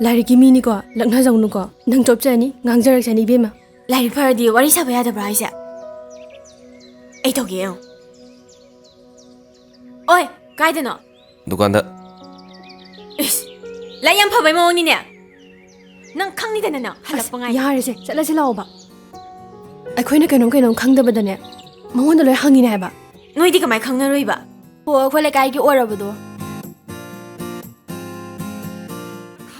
ꯂꯥꯏꯔꯤꯛꯀꯤ ꯃꯤꯅꯤꯀꯣ ꯂꯛꯅꯖꯧꯅꯨꯀꯣ ꯅꯪ ꯆꯣꯞꯆꯅꯤ ꯉꯥꯡꯖꯔꯛꯁꯅꯤ ꯏꯕꯦꯝꯃ ꯂꯥꯏꯔꯤꯛ ꯐꯔꯗꯤ ꯋꯥꯔꯤ ꯁꯥꯕ ꯌꯥꯗꯕ꯭ꯔꯥ ꯍꯥꯏꯁꯦ ꯑꯩ ꯇꯧꯒꯦ ꯌꯦꯡꯉꯣ ꯑꯣꯏ ꯀꯥꯏꯗꯅꯣ ꯗꯨꯀꯥꯟꯗ ꯏꯁ ꯂꯥꯏ ꯌꯥꯝ ꯐꯕꯩ ꯃꯑꯣꯡꯅꯤꯅꯦ ꯅꯪ ꯈꯪꯅꯤꯗꯅ ꯅꯪ ꯍꯜꯂꯛꯄ ꯉꯥꯏ ꯌꯥꯔꯁꯦ ꯆꯠꯂꯁꯤ ꯂꯥꯛꯑꯣꯕ ꯑꯩꯈꯣꯏꯅ ꯀꯩꯅꯣꯝ ꯈꯪꯗꯕꯗꯅꯦ ꯃꯉꯣꯟꯗ ꯂꯣꯏ ꯍꯪꯉꯤꯅꯦ ꯍꯥꯏꯕ ꯅꯣꯏꯗꯤ ꯀꯃꯥꯏ ꯈꯪꯅꯔꯣꯏꯕ ꯍꯣ ꯑꯩꯈꯣꯏ ꯂꯩꯀꯥꯏꯒꯤ ꯑꯣꯏꯔꯕꯗꯣ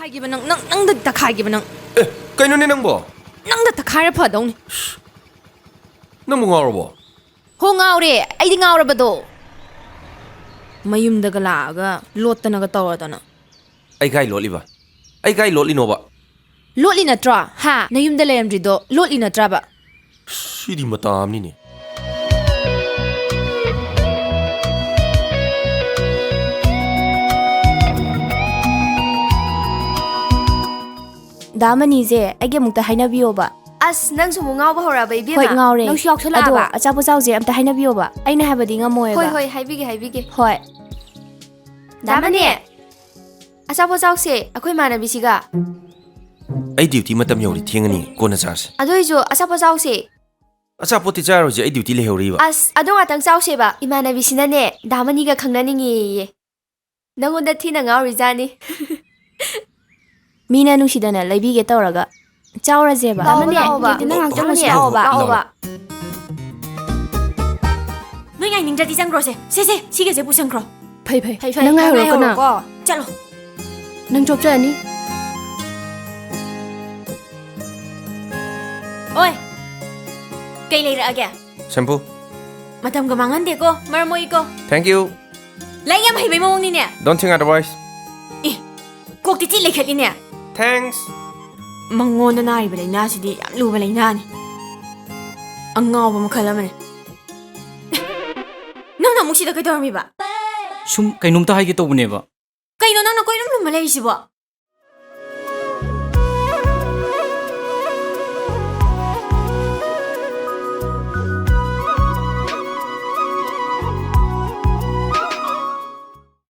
ꯇꯈꯥꯏꯈꯤꯕ ꯅꯪꯗ ꯇꯈꯥꯏꯈꯤꯕ ꯅꯪ ꯀꯩꯅꯣꯅꯦ ꯅꯪꯕꯣ ꯅꯪꯗ ꯇꯈꯥꯏꯔ ꯐꯗꯧꯅꯤ ꯅꯪꯕꯨ ꯉꯥꯎꯔꯕꯣ ꯍꯣ ꯉꯥꯎꯔꯦ ꯑꯩꯗꯤ ꯉꯥꯎꯔꯕꯗꯣ ꯃꯌꯨꯝꯗꯒ ꯂꯥꯛꯑꯒ ꯂꯣꯠꯇꯅꯒ ꯇꯧꯔꯗꯅ ꯑꯩ ꯀꯥꯏ ꯂꯣꯠꯂꯤꯕ ꯑꯩ ꯀꯥꯏ ꯂꯣꯠꯂꯤꯅꯣꯕ ꯂꯣꯠꯂꯤ ꯅꯠꯇ꯭ꯔꯣ ꯍꯥ ꯅꯌꯨꯝꯗ ꯂꯩꯔꯝꯗ꯭ꯔꯤꯗꯣ ꯂꯣꯠꯂꯤ ꯅꯠꯇ꯭ꯔꯕ ꯁꯤꯗꯤ ꯃꯇꯥ ꯑꯃꯅꯤꯅꯦ ꯗꯥꯃꯅꯤꯁꯦ ꯑꯩꯒꯤ ꯑꯃꯨꯛꯇ ꯍꯥꯏꯅꯕꯤꯌꯣꯕ ꯑꯁ ꯅꯪꯁꯨ ꯑꯃꯨꯛ ꯉꯥꯎꯕ ꯍꯧꯔꯛꯑꯕ ꯏꯕꯦꯝꯃ ꯍꯣꯏ ꯉꯥꯎꯔꯦ ꯅꯪꯁꯨ ꯌꯥꯎꯁꯜꯂꯛꯑꯕ ꯑꯗꯣ ꯑꯆꯥꯄꯣꯠ ꯆꯥꯎꯁꯦ ꯑꯝꯇ ꯍꯥꯏꯅꯕꯤꯌꯣꯕ ꯑꯩꯅ ꯍꯥꯏꯕꯗꯤ ꯉꯝꯃꯣꯏꯕ ꯍꯣꯏ ꯍꯣꯏ ꯍꯥꯏꯕꯤꯒꯦ ꯍꯣꯏ ꯗꯥꯃꯅꯤ ꯑꯆꯥꯄꯣꯠ ꯆꯥꯎꯁꯦ ꯑꯩꯈꯣꯏ ꯏꯃꯥꯟꯅꯕꯤꯁꯤꯒ ꯑꯩ ꯗ꯭ꯌꯨꯇꯤ ꯃꯇꯝ ꯌꯧꯔꯤ ꯊꯦꯡꯉꯅꯤ ꯀꯣꯟꯅ ꯆꯥꯔꯁꯤ ꯑꯗꯨꯏꯁꯨ ꯑꯆꯥꯄꯣꯠ ꯆꯥꯎꯁꯦ ꯑꯆꯥꯄꯣꯠꯇꯤ ꯆꯥꯔꯣꯏꯁꯦ ꯑꯩ ꯗ꯭ꯌꯨꯇꯤ ꯂꯩꯍꯧꯔꯤꯕ ꯑꯁ ꯑꯗꯣ ꯉꯥꯛꯇꯪ ꯆꯥꯎꯁꯦꯕ ꯏꯃꯥꯟꯅꯕꯤꯁꯤꯅꯅꯦ ꯗꯥꯃꯅꯤꯒ ꯈꯪꯅꯅꯤꯡꯉꯦꯌꯦ ꯅꯪꯉꯣꯟꯗ ꯊꯤꯅ ꯉꯥꯎꯔꯤꯖꯥꯅꯤ ꯃꯤꯅ ꯅꯨꯡꯁꯤꯗꯅ ꯂꯩꯕꯤꯒꯦ ꯇꯧꯔꯒ ꯆꯥꯎꯔꯁꯦꯕ ꯂꯥꯛꯑꯣꯕ ꯅꯣꯏ ꯉꯥꯏꯅꯤꯡꯗ꯭ꯔꯗꯤ ꯆꯪꯈ꯭ꯔꯣꯁꯦ ꯁꯦ ꯁꯤꯒꯁꯦ ꯄꯨꯁꯟꯈ꯭ꯔꯣ ꯐꯩ ꯅꯪ ꯉꯥꯏꯍꯧꯔꯣꯀꯣ ꯆꯠꯂꯣ ꯅꯪ ꯆꯣꯞꯆꯔꯅꯤ ꯑꯣꯏ ꯀꯩ ꯂꯩꯔꯛꯑꯒꯦ ꯁꯦꯝꯄꯨ ꯃꯇꯝꯒ ꯃꯥꯡꯍꯟꯗꯦꯀꯣ ꯃꯔꯝ ꯃꯣꯏꯀꯣ ꯊꯦꯡꯛ ꯌꯨ ꯂꯥꯏ ꯌꯥꯝ ꯍꯩꯕꯩ ꯃꯑꯣꯡꯅꯤꯅꯦ ꯗꯣꯟ ꯊꯤꯡ ꯑꯗꯔꯋꯥꯏꯁ ꯀꯣꯛꯇꯤ ꯆꯤ ꯂꯩꯈꯠꯂꯤꯅꯦ ꯊꯦꯡꯛꯁ ꯃꯉꯣꯟꯗ ꯅꯥꯔꯤꯕ ꯂꯥꯏꯅꯥꯁꯤꯗꯤ ꯌꯥꯝ ꯂꯨꯕ ꯂꯥꯏꯅꯥꯅꯤ ꯑꯉꯥꯎꯕ ꯃꯈꯜ ꯑꯃꯅꯤ ꯅꯪꯅ ꯑꯃꯨꯛ ꯁꯤꯗ ꯀꯩꯗꯧꯔꯝꯃꯤꯕ ꯁꯨꯝ ꯀꯩꯅꯣꯝꯇ ꯍꯥꯏꯒꯦ ꯇꯧꯕꯅꯦꯕ ꯀꯩꯅꯣ ꯅꯪꯅ ꯀꯣꯏꯔꯨꯝ ꯂꯨꯝꯕ ꯂꯩꯔꯤꯁꯤꯕꯣ